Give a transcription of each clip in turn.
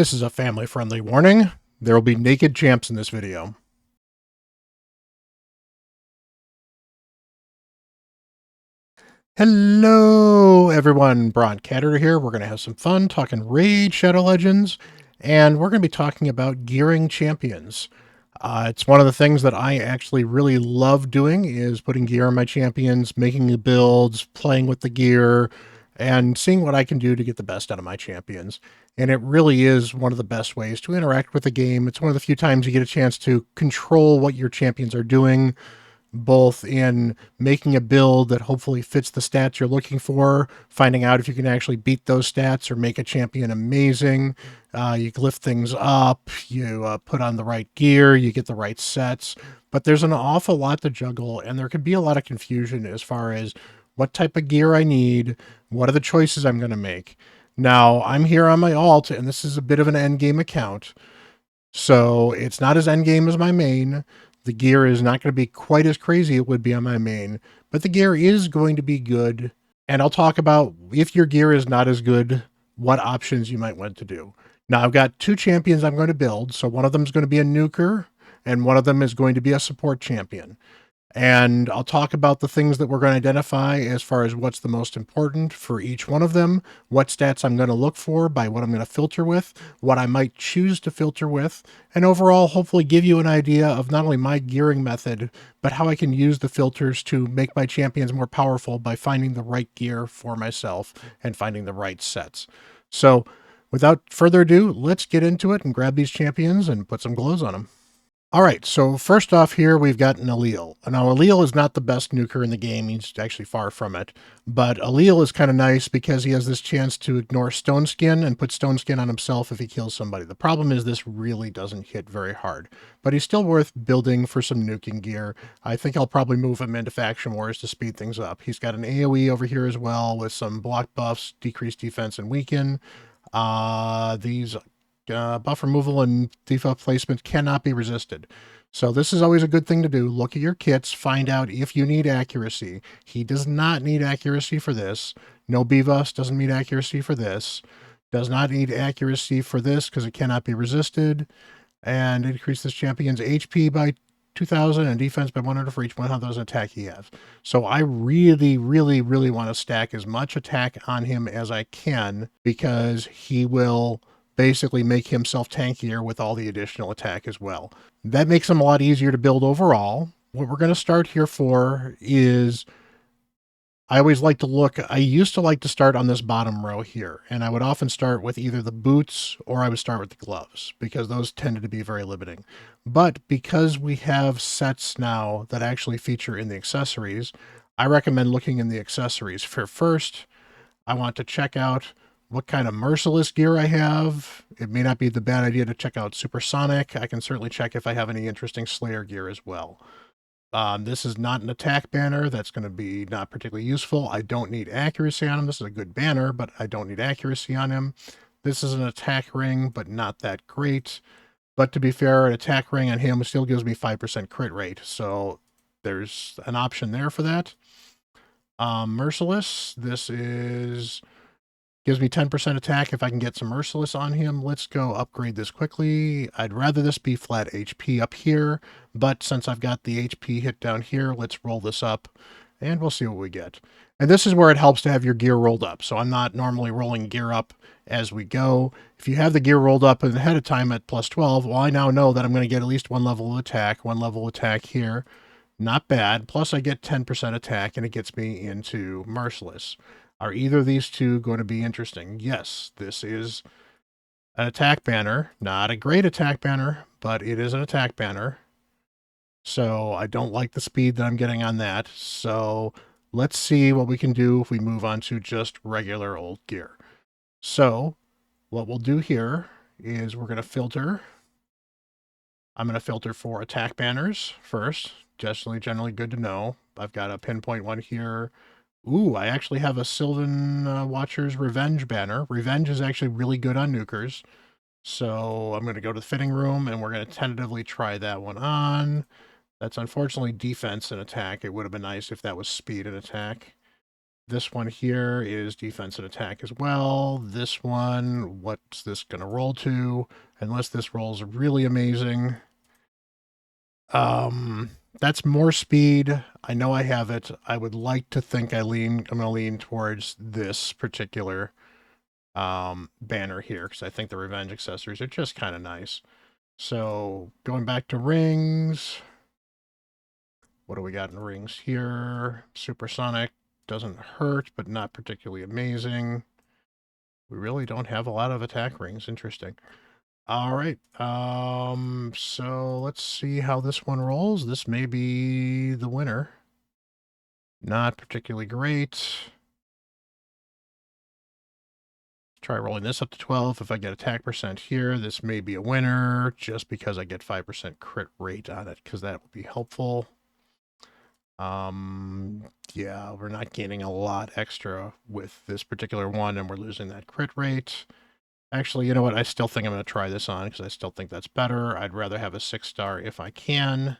This is a family-friendly warning. There will be naked champs in this video. Hello, everyone. Bront, CatHerder here. We're going to have some fun talking Raid Shadow Legends, and we're going to be talking about gearing champions. It's one of the things that I actually really love doing is putting gear on my champions, making the builds, playing with the gear, and seeing what I can do to get the best out of my champions. And it really is one of the best ways to interact with the game. It's one of the few times you get a chance to control what your champions are doing, both in making a build that hopefully fits the stats you're looking for, finding out if you can actually beat those stats or make a champion amazing. You glyph things up, you put on the right gear, you get the right sets. But there's an awful lot to juggle, and there could be a lot of confusion as far as what type of gear I need, what are the choices I'm going to make. Now, I'm here on my alt, and this is a bit of an endgame account, so it's not as endgame as my main. The gear is not going to be quite as crazy it would be on my main, but the gear is going to be good. And I'll talk about, if your gear is not as good, what options you might want to do. Now, I've got two champions I'm going to build. So one of them is going to be a nuker, and one of them is going to be a support champion. And I'll talk about the things that we're going to identify as far as what's the most important for each one of them, what stats I'm going to look for by what I'm going to filter with, what I might choose to filter with, and overall hopefully give you an idea of not only my gearing method, but how I can use the filters to make my champions more powerful by finding the right gear for myself and finding the right sets. So without further ado, let's get into it and grab these champions and put some glows on them. All right, so first off here, we've got an Allele. Now, Allele is not the best nuker in the game. He's actually far from it. But Allele is kind of nice because he has this chance to ignore Stone Skin and put Stone Skin on himself if he kills somebody. The problem is this really doesn't hit very hard. But he's still worth building for some nuking gear. I think I'll probably move him into Faction Wars to speed things up. He's got an AoE over here as well with some block buffs, decreased defense, and weaken. These buff removal and debuff placement cannot be resisted. So this is always a good thing to do. Look at your kits, find out if you need accuracy. He does not need accuracy for this. No buffs doesn't need accuracy for this. Does not need accuracy for this because it cannot be resisted. And increase this champion's HP by 2,000 and defense by 100 for each 1,000 attack he has. So I really, really, really want to stack as much attack on him as I can because he will basically make himself tankier with all the additional attack as well. That makes him a lot easier to build overall. What we're going to start here for is, I always like to look, I used to like to start on this bottom row here, and I would often start with either the boots or I would start with the gloves because those tended to be very limiting. But because we have sets now that actually feature in the accessories, I recommend looking in the accessories. For first, I want to check out what kind of merciless gear I have. It may not be the bad idea to check out Supersonic. I can certainly check if I have any interesting Slayer gear as well. This is not an attack banner. That's going to be not particularly useful. I don't need accuracy on him. This is a good banner, but I don't need accuracy on him. This is an attack ring, but not that great. But to be fair, an attack ring on him still gives me 5% crit rate. So there's an option there for that. Merciless. This is... gives me 10% attack if I can get some Merciless on him. Let's go upgrade this quickly. I'd rather this be flat HP up here, but since I've got the HP hit down here, let's roll this up, and we'll see what we get. And this is where it helps to have your gear rolled up. So I'm not normally rolling gear up as we go. If you have the gear rolled up ahead of time at plus 12, well, I now know that I'm going to get at least one level of attack here. Not bad. Plus I get 10% attack, and it gets me into Merciless. Are either of these two going to be interesting? Yes, this is an attack banner. Not a great attack banner, but it is an attack banner. So I don't like the speed that I'm getting on that. So let's see what we can do if we move on to just regular old gear. So what we'll do here is we're going to filter. I'm going to filter for attack banners first. Generally good to know. I've got a pinpoint one here. Ooh, I actually have a Sylvan Watcher's Revenge banner. Revenge is actually really good on nukers. So I'm going to go to the fitting room, and we're going to tentatively try that one on. That's unfortunately defense and attack. It would have been nice if that was speed and attack. This one here is defense and attack as well. This one, what's this going to roll to? Unless this rolls really amazing. That's more speed. I know I have it. I would like to think I'm going to lean towards this particular banner here because I think the revenge accessories are just kind of nice. So going back to rings, what do we got in rings here? Supersonic doesn't hurt, but not particularly amazing. We really don't have a lot of attack rings. Interesting. All right. So let's see how this one rolls. This may be the winner. Not particularly great. Try rolling this up to 12. If I get attack percent here, this may be a winner just because I get 5% crit rate on it, because that would be helpful. Yeah, we're not gaining a lot extra with this particular one, and we're losing that crit rate. Actually, you know what? I still think I'm going to try this on because I still think that's better. I'd rather have a 6-star if I can.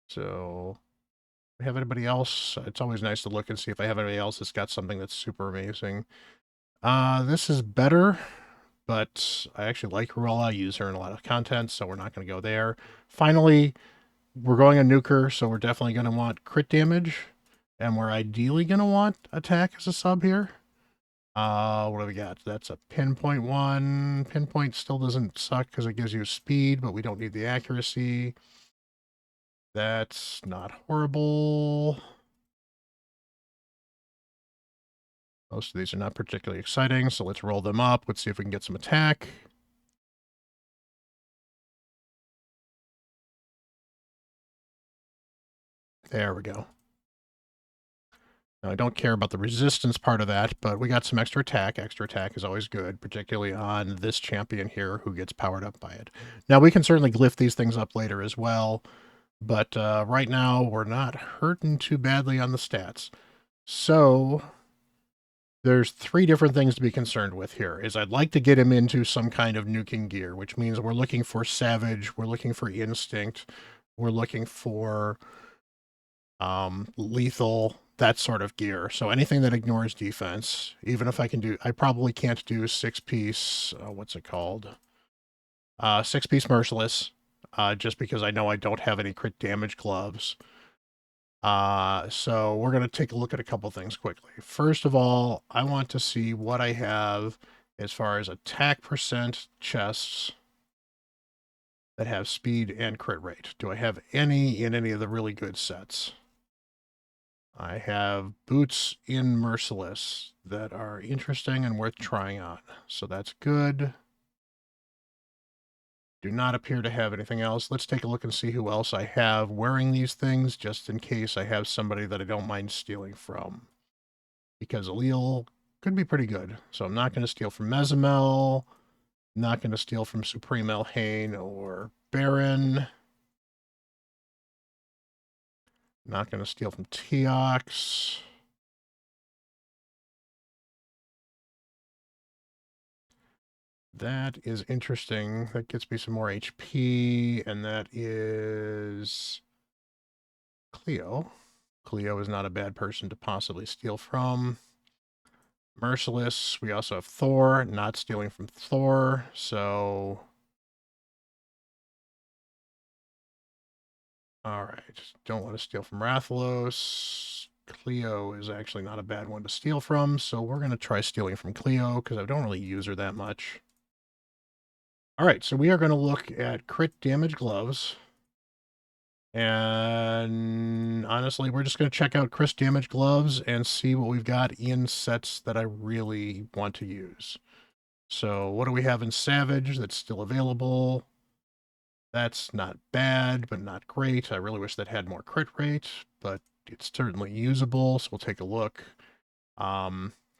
So, do I have anybody else? It's always nice to look and see if I have anybody else that's got something that's super amazing. This is better, but I actually like Cruella. I use her in a lot of content, so we're not going to go there. Finally, we're going a Nuker, so we're definitely going to want crit damage, and we're ideally going to want attack as a sub here. What do we got? That's a pinpoint one. Pinpoint still doesn't suck because it gives you speed, but we don't need the accuracy. That's not horrible. Most of these are not particularly exciting, so let's roll them up. Let's see if we can get some attack. There we go. Now, I don't care about the resistance part of that, but we got some extra attack. Extra attack is always good, particularly on this champion here who gets powered up by it. Now, we can certainly glyph these things up later as well, but right now we're not hurting too badly on the stats. So there's 3 different things to be concerned with here. Is I'd like to get him into some kind of nuking gear, which means we're looking for Savage, we're looking for Instinct, we're looking for lethal, that sort of gear. So anything that ignores defense, even if I can do, I probably can't do 6-piece, what's it called? 6-piece Merciless, just because I know I don't have any crit damage gloves. So we're going to take a look at a couple things quickly. First of all, I want to see what I have as far as attack percent chests that have speed and crit rate. Do I have any in any of the really good sets? I have boots in Merciless that are interesting and worth trying on. So that's good. Do not appear to have anything else. Let's take a look and see who else I have wearing these things, just in case I have somebody that I don't mind stealing from. Because Allele could be pretty good. So I'm not going to steal from Mezimel, not going to steal from Supreme Elhane or Baron. Not going to steal from Teox. That is interesting. That gets me some more HP, and that is Cleo. Cleo is not a bad person to possibly steal from. Merciless, we also have Thor, not stealing from Thor, so... Alright, don't want to steal from Rathalos. Cleo is actually not a bad one to steal from, so we're going to try stealing from Cleo, because I don't really use her that much. Alright, so we are going to look at crit damage gloves. And honestly, we're just going to check out crit damage gloves and see what we've got in sets that I really want to use. So what do we have in Savage that's still available? That's not bad, but not great. I really wish that had more crit rate, but it's certainly usable, so we'll take a look.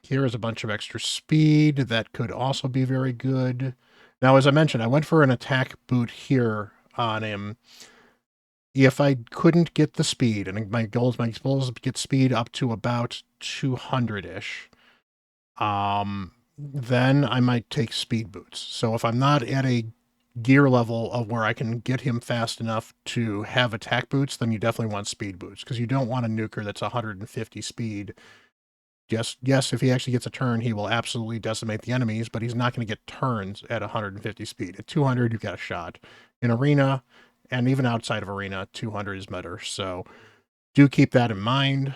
Here is a bunch of extra speed. That could also be very good. Now, as I mentioned, I went for an attack boot here on him. If I couldn't get the speed, and my goal is to get speed up to about 200-ish, then I might take speed boots. So if I'm not at a gear level of where I can get him fast enough to have attack boots, then you definitely want speed boots, because you don't want a nuker that's 150 speed. Yes, if he actually gets a turn, he will absolutely decimate the enemies, but he's not going to get turns at 150 speed. At 200, you've got a shot. In arena, and even outside of arena, 200 is better. So do keep that in mind.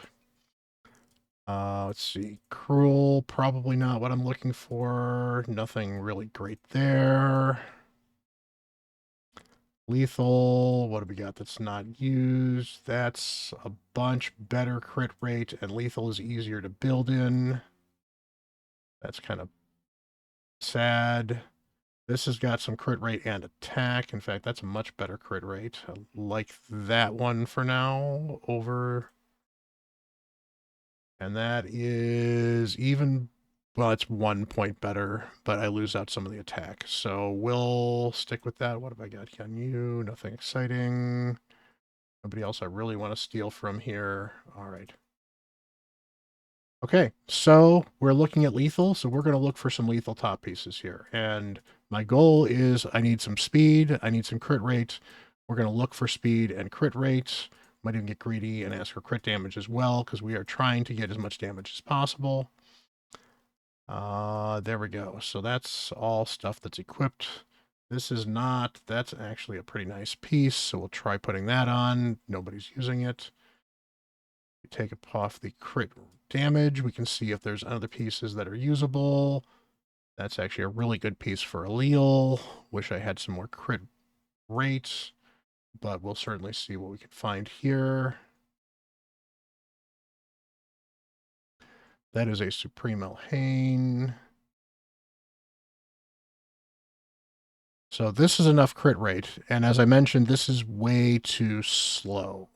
Let's see. Cruel, probably not what I'm looking for. Nothing really great there. Lethal, what do we got that's not used? That's a bunch better crit rate, and lethal is easier to build in. That's kind of sad. This has got some crit rate and attack. In fact, that's a much better crit rate. I like that one for now over. And that is even, well, it's 1 point better, but I lose out some of the attack. So we'll stick with that. What have I got on you? Nothing exciting. Nobody else I really want to steal from here. All right. Okay, so we're looking at lethal, so we're going to look for some lethal top pieces here. And my goal is I need some speed, I need some crit rate. We're going to look for speed and crit rate. Might even get greedy and ask for crit damage as well, because we are trying to get as much damage as possible. There we go. So that's all stuff that's equipped. This is not, that's actually a pretty nice piece, so we'll try putting that on. Nobody's using it. We take off the crit damage. We can see if there's other pieces that are usable. That's actually a really good piece for Allele. Wish I had some more crit rates, but we'll certainly see what we can find here. That is a Supreme Elhane. So this is enough crit rate, and as I mentioned, this is way too slow.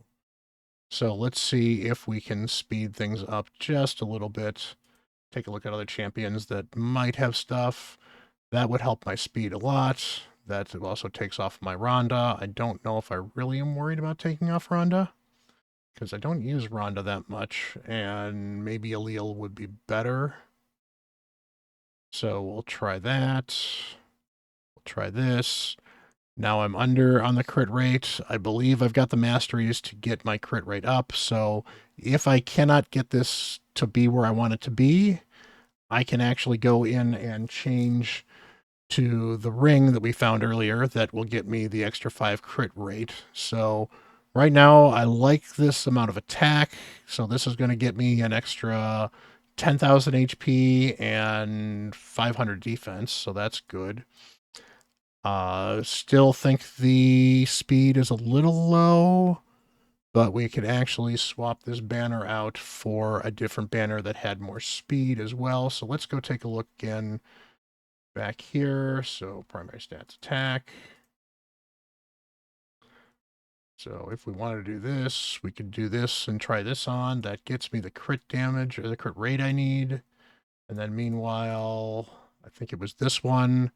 So let's see if we can speed things up just a little bit. Take a look at other champions that might have stuff. That would help my speed a lot. That also takes off my Rhonda. I don't know if I really am worried about taking off Rhonda, because I don't use Rhonda that much, and maybe Allele would be better. So we'll try that. We'll try this. Now I'm under on the crit rate. I believe I've got the masteries to get my crit rate up. So if I cannot get this to be where I want it to be, I can actually go in and change to the ring that we found earlier that will get me the extra 5 crit rate. So right now I like this amount of attack. So this is going to get me an extra 10,000 HP and 500 defense. So that's good. Still think the speed is a little low, but we could actually swap this banner out for a different banner that had more speed as well. So let's go take a look again back here. So primary stats attack. So if we wanted to do this, we could do this and try this on. That gets me the crit damage or the crit rate I need. And then meanwhile, I think it was this one.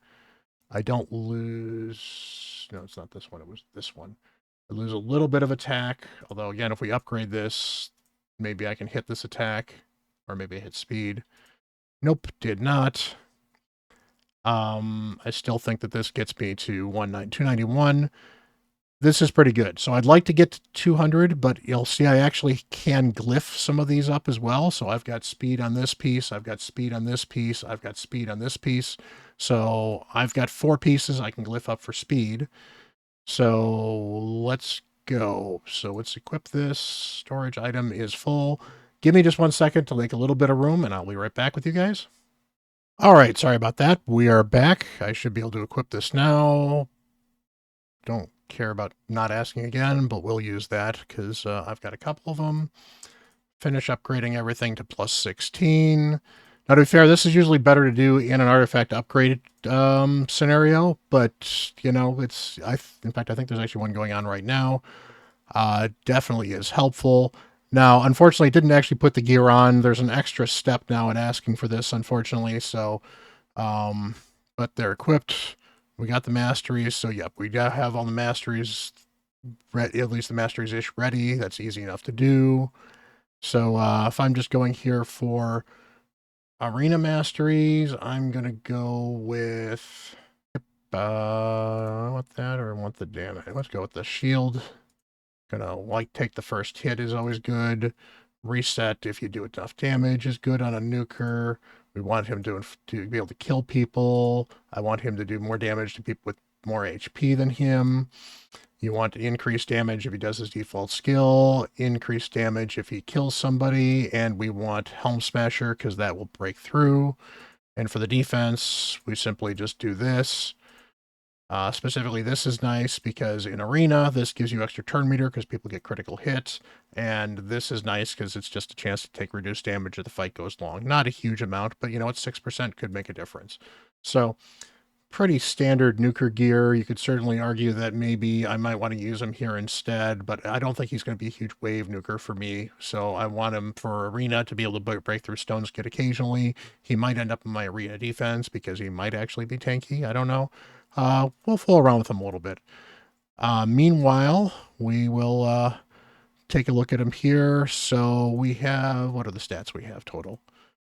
I don't lose. No, it's not this one. It was this one. I lose a little bit of attack. Although, again, if we upgrade this, maybe I can hit this attack. Or maybe I hit speed. Nope, did not. I still think that this gets me to 291. This is pretty good. So I'd like to get to 200, but you'll see I actually can glyph some of these up as well. So I've got speed on this piece. I've got speed on this piece. I've got speed on this piece. So I've got 4 pieces I can glyph up for speed. So let's go. So let's equip this. Storage item is full. Give me just 1 second to make a little bit of room, and I'll be right back with you guys. All right, sorry about that. We are back. I should be able to equip this now. Don't care about not asking again, but we'll use that because I've got a couple of them. Finish upgrading everything to plus 16. Now, to be fair, this is usually better to do in an artifact upgrade scenario, but, you know, it's, in fact, I think there's actually one going on right now. Definitely is helpful. Now, unfortunately, it didn't actually put the gear on. There's an extra step now in asking for this, unfortunately, so, but they're equipped. We got the masteries, so yep, we gotta have all the masteries, at least the masteries-ish ready. That's easy enough to do. So if I'm just going here for arena masteries, I'm gonna go with I want that or I want the damage. Let's go with the shield. Gonna like take the first hit is always good. Reset if you do enough damage is good on a nuker. We want him to be able to kill people. I want him to do more damage to people with more HP than him. You want to increase damage if he does his default skill, increase damage if he kills somebody, and we want Helm Smasher because that will break through. And for the defense, we simply just do this. Specifically, this is nice because in Arena, this gives you extra turn meter because people get critical hits. And this is nice because it's just a chance to take reduced damage if the fight goes long. Not a huge amount, but you know what? 6% could make a difference. So pretty standard nuker gear. You could certainly argue that maybe I might want to use him here instead, but I don't think he's going to be a huge wave nuker for me. So I want him for Arena to be able to break through Stone Skid occasionally. He might end up in my Arena defense because he might actually be tanky. I don't know. We'll fool around with him a little bit. Meanwhile, we will take a look at him here. So we have, what are the stats we have total?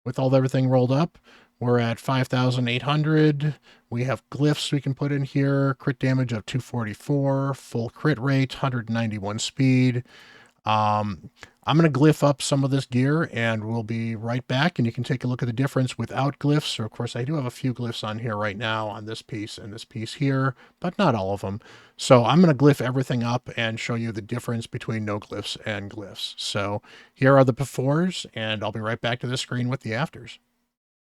With everything rolled up, we're at 5,800. We have glyphs we can put in here. Crit damage of 244, full crit rate, 191 speed. I'm going to glyph up some of this gear and we'll be right back and you can take a look at the difference without glyphs. So of course I do have a few glyphs on here right now on this piece and this piece here, but not all of them. So I'm going to glyph everything up and show you the difference between no glyphs and glyphs. So here are the befores and I'll be right back to this screen with the afters.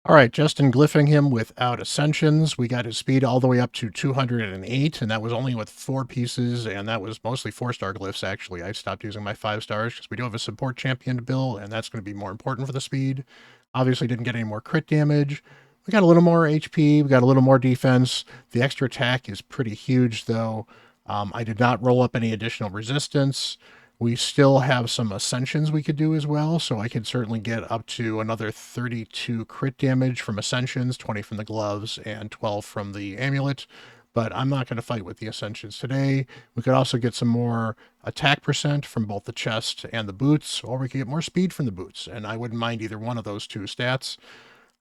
All right, just in glyphing him without ascensions, we got his speed all the way up to 208, and that was only with 4 pieces, and that was mostly 4-star glyphs, actually. I stopped using my 5 stars because we do have a support champion to build, and that's going to be more important for the speed. Obviously didn't get any more crit damage. We got a little more HP, we got a little more defense. The extra attack is pretty huge, though. I did not roll up any additional resistance. We still have some ascensions we could do as well, so I could certainly get up to another 32 crit damage from ascensions, 20 from the gloves, and 12 from the amulet. But I'm not going to fight with the ascensions today. We could also get some more attack percent from both the chest and the boots, or we could get more speed from the boots, and I wouldn't mind either one of those 2 stats.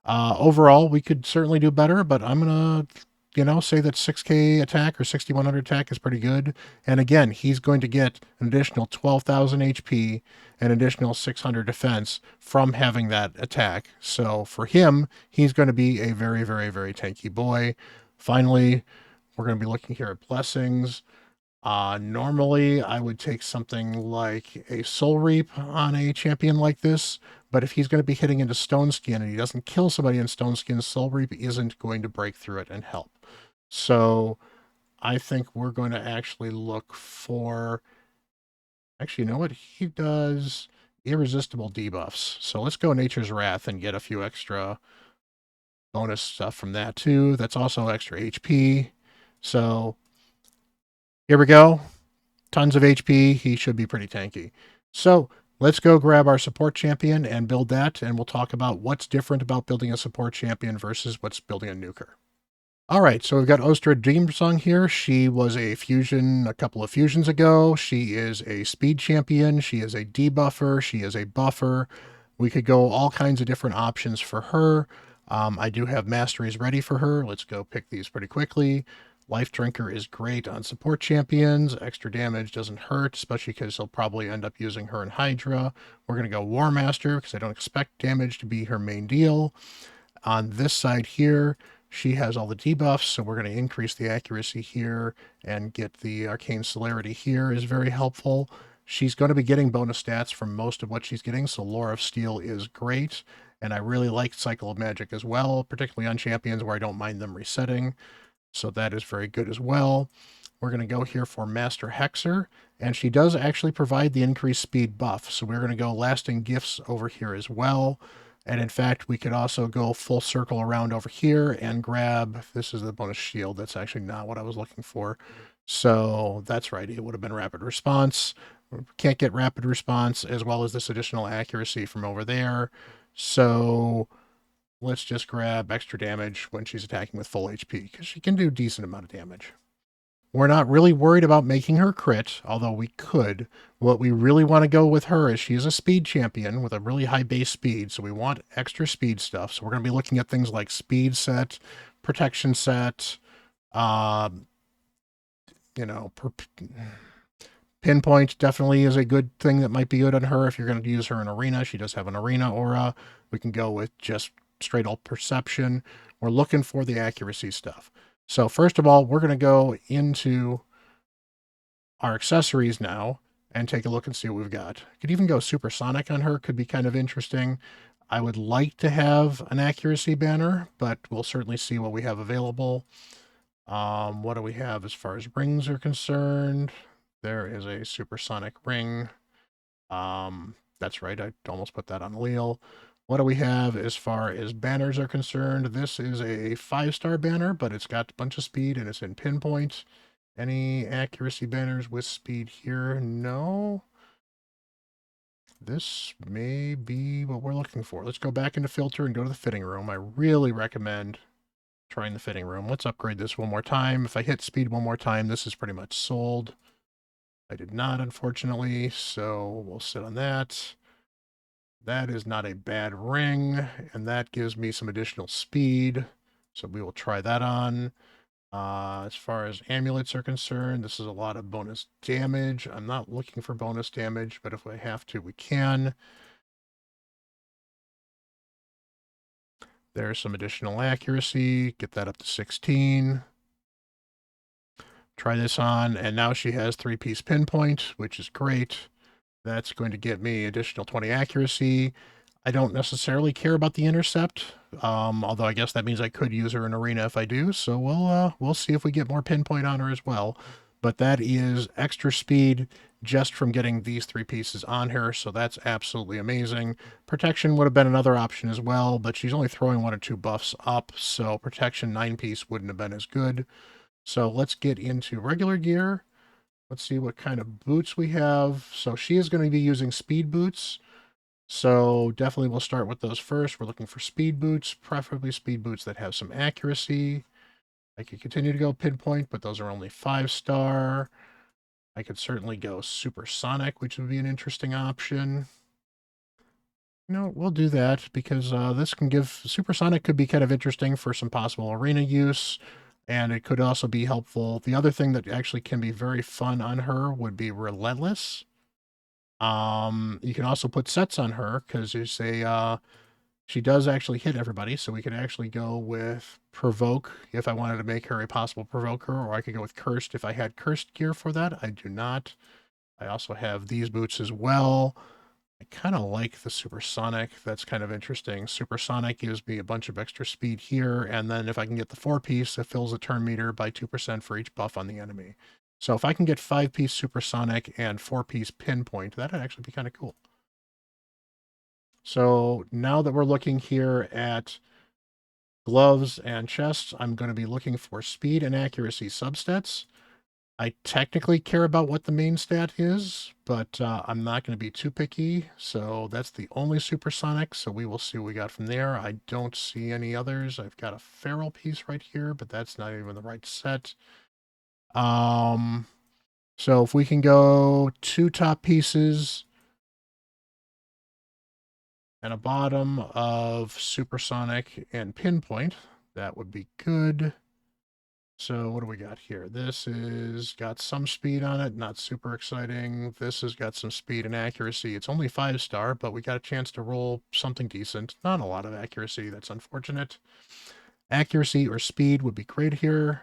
Overall, we could certainly do better, but I'm going to say that 6K attack or 6,100 attack is pretty good. And again, he's going to get an additional 12,000 HP and additional 600 defense from having that attack. So for him, he's going to be a very, very, very tanky boy. Finally, we're going to be looking here at blessings. Normally, I would take something like a Soul Reap on a champion like this, but if he's going to be hitting into Stone Skin and he doesn't kill somebody in Stone Skin, Soul Reap isn't going to break through it and help. So I think we're going to actually look for... Actually, you know what? He does irresistible debuffs. So let's go Nature's Wrath and get a few extra bonus stuff from that too. That's also extra HP. So here we go. Tons of HP. He should be pretty tanky. So let's go grab our support champion and build that, and we'll talk about what's different about building a support champion versus what's building a nuker. All right, so we've got Ostra Dreamsong here. She was a fusion a couple of fusions ago. She is a speed champion. She is a debuffer. She is a buffer. We could go all kinds of different options for her. I do have masteries ready for her. Let's go pick these pretty quickly. Life Drinker is great on support champions. Extra damage doesn't hurt, especially because he'll probably end up using her in Hydra. We're going to go War Master because I don't expect damage to be her main deal. On this side here, she has all the debuffs, so we're going to increase the accuracy here and get the Arcane Celerity here is very helpful. She's going to be getting bonus stats from most of what she's getting, so Lore of Steel is great. And I really like Cycle of Magic as well, particularly on champions where I don't mind them resetting. So that is very good as well. We're going to go here for Master Hexer, and she does actually provide the increased speed buff. So we're going to go Lasting Gifts over here as well. And in fact, we could also go full circle around over here and grab, this is the bonus shield. That's actually not what I was looking for. So that's right. It would have been rapid response. Can't get rapid response as well as this additional accuracy from over there. So let's just grab extra damage when she's attacking with full HP, because she can do a decent amount of damage. We're not really worried about making her crit, although we could. What we really want to go with her is she is a speed champion with a really high base speed, so we want extra speed stuff. So we're going to be looking at things like speed set, protection set, Um, you know, pinpoint definitely is a good thing that might be good on her if you're going to use her in arena. She does have an arena aura. We can go with just straight up perception. We're looking for the accuracy stuff. So first of all, we're going to go into our accessories now and take a look and see what we've got. Could even go supersonic on her, could be kind of interesting. I would like to have an accuracy banner, but we'll certainly see what we have available. What do we have as far as rings are concerned? There is a supersonic ring. That's right, I almost put that on Leal. What do we have as far as banners are concerned? This is a 5-star banner, but it's got a bunch of speed and it's in pinpoint. Any accuracy banners with speed here? No. This may be what we're looking for. Let's go back into filter and go to the fitting room. I really recommend trying the fitting room. Let's upgrade this one more time. If I hit speed one more time, this is pretty much sold. I did not, unfortunately, so we'll sit on that. That is not a bad ring, and that gives me some additional speed, so we will try that on. As far as amulets are concerned, this is a lot of bonus damage. I'm not looking for bonus damage, but if we have to, we can. There's some additional accuracy. Get that up to 16. Try this on, and now she has 3-piece pinpoint, which is great. That's going to get me additional 20 accuracy. I don't necessarily care about the intercept, although I guess that means I could use her in arena if I do. So we'll see if we get more pinpoint on her as well. But that is extra speed just from getting these 3 pieces on her, so that's absolutely amazing. Protection would have been another option as well, but she's only throwing 1 or 2 buffs up, so protection 9-piece wouldn't have been as good. So let's get into regular gear. Let's see what kind of boots we have. So she is going to be using speed boots. So definitely we'll start with those first. We're looking for speed boots, preferably speed boots that have some accuracy. I could continue to go pinpoint, but those are only 5-star. I could certainly go supersonic, which would be an interesting option. No, we'll do that because this can give supersonic could be kind of interesting for some possible arena use, and it could also be helpful. The other thing that actually can be very fun on her would be relentless. You can also put sets on her because you say she does actually hit everybody, so we could actually go with provoke if I wanted to make her a possible provoker, or I could go with cursed if I had cursed gear for that. I do not. I also have these boots as well. I kind of like the supersonic. That's kind of interesting. Supersonic gives me a bunch of extra speed here, and then if I can get the 4-piece, it fills the turn meter by 2% for each buff on the enemy. So if I can get 5-piece supersonic and 4-piece pinpoint, that'd actually be kind of cool. So now that we're looking here at gloves and chests, I'm going to be looking for speed and accuracy substats. I technically care about what the main stat is, but I'm not going to be too picky. So that's the only supersonic. So we will see what we got from there. I don't see any others. I've got a feral piece right here, but that's not even the right set. So if we can go 2 top pieces and a bottom of supersonic and pinpoint, that would be good. So what do we got here? This is got some speed on it, not super exciting. This has got some speed and accuracy. It's only 5-star, but we got a chance to roll something decent. Not a lot of accuracy. That's unfortunate. Accuracy or speed would be great here.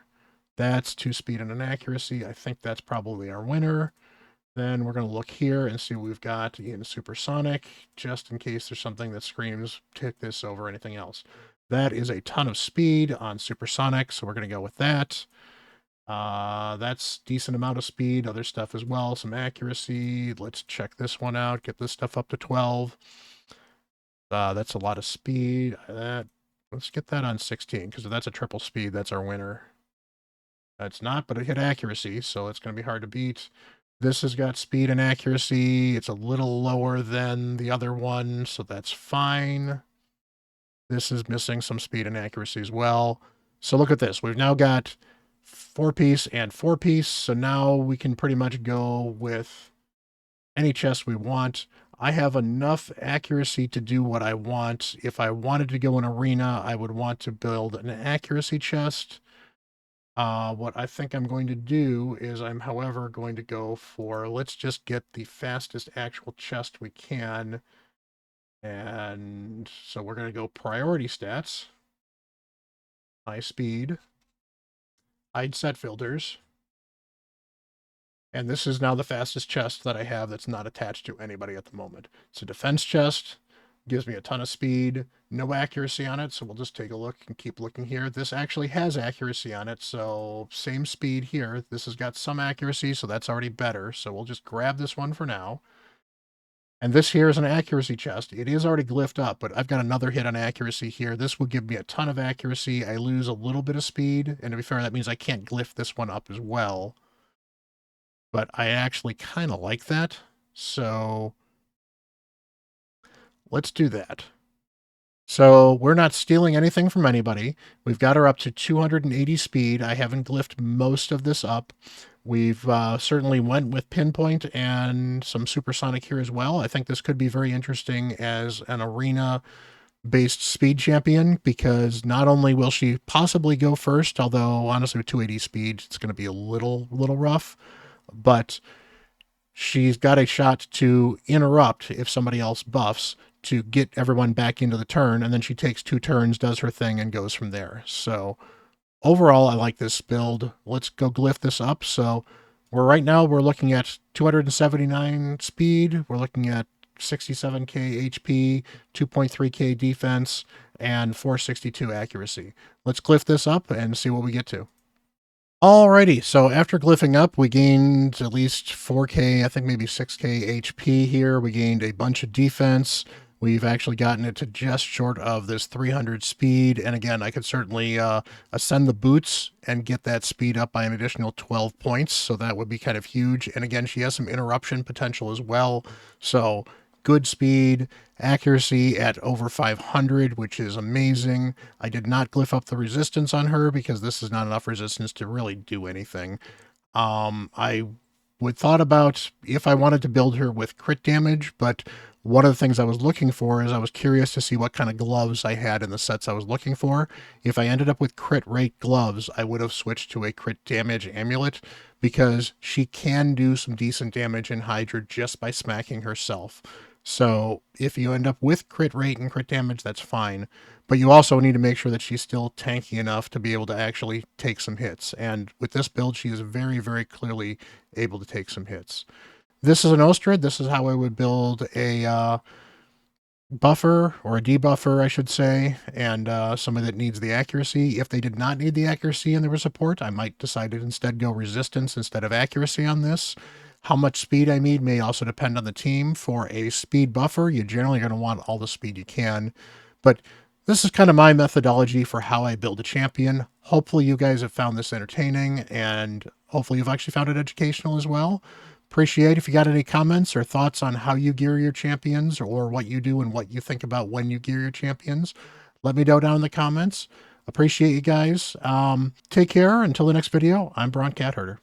That's 2 speed and an accuracy. I think that's probably our winner. Then we're going to look here and see what we've got in supersonic, just in case there's something that screams, tick this over anything else. That is a ton of speed on supersonic, so we're going to go with that. That's decent amount of speed, other stuff as well, some accuracy. Let's check this one out, get this stuff up to 12. That's a lot of speed. Let's get that on 16, because if that's a triple speed, that's our winner. That's not, but it hit accuracy, so it's going to be hard to beat. This has got speed and accuracy. It's a little lower than the other one, so that's fine. This is missing some speed and accuracy as well. So look at this. We've now got 4-piece and 4-piece, so now we can pretty much go with any chest we want. I have enough accuracy to do what I want. If I wanted to go in arena, I would want to build an accuracy chest. What I think I'm going to do is I'm, however, going to go for, let's just get the fastest actual chest we can. And so we're going to go priority stats, high speed, hide set filters. And this is now the fastest chest that I have that's not attached to anybody at the moment. It's a defense chest, gives me a ton of speed, no accuracy on it, so we'll just take a look and keep looking here. This actually has accuracy on it, so same speed here. This has got some accuracy, so that's already better, so we'll just grab this one for now. And this here is an accuracy chest. It is already glyphed up, but I've got another hit on accuracy here. This will give me a ton of accuracy. I lose a little bit of speed, and to be fair, that means I can't glyph this one up as well. But I actually kind of like that. So let's do that. So we're not stealing anything from anybody. We've got her up to 280 speed. I haven't glyphed most of this up. We've certainly went with pinpoint and some supersonic here as well. I think this could be very interesting as an arena-based speed champion, because not only will she possibly go first, although honestly with 280 speed, it's going to be a little rough, but she's got a shot to interrupt if somebody else buffs to get everyone back into the turn, and then she takes 2 turns, does her thing, and goes from there. So overall, I like this build. Let's go glyph this up. So right now we're looking at 279 speed. We're looking at 67k HP, 2.3k defense, and 462 accuracy. Let's glyph this up and see what we get to. Alrighty, so after glyphing up, we gained at least 4k, I think maybe 6k HP here. We gained a bunch of defense. We've actually gotten it to just short of this 300 speed. And again, I could certainly ascend the boots and get that speed up by an additional 12 points. So that would be kind of huge. And again, she has some interruption potential as well. So good speed, accuracy at over 500, which is amazing. I did not glyph up the resistance on her because this is not enough resistance to really do anything. I would thought about if I wanted to build her with crit damage, but one of the things I was looking for is I was curious to see what kind of gloves I had in the sets I was looking for. If I ended up with crit rate gloves, I would have switched to a crit damage amulet, because she can do some decent damage in Hydra just by smacking herself. So if you end up with crit rate and crit damage, that's fine. But you also need to make sure that she's still tanky enough to be able to actually take some hits. And with this build, she is very clearly able to take some hits. This is an Ostrid. This is how I would build a buffer, or a debuffer, I should say, and somebody that needs the accuracy. If they did not need the accuracy and there was support, I might decide to instead go resistance instead of accuracy on this. How much speed I need may also depend on the team. For a speed buffer, you're generally going to want all the speed you can. But this is kind of my methodology for how I build a champion. Hopefully you guys have found this entertaining, and hopefully you've actually found it educational as well. Appreciate if you got any comments or thoughts on how you gear your champions, or what you do and what you think about when you gear your champions. Let me know down in the comments. Appreciate you guys. Take care. Until the next video, I'm Bront CatHerder.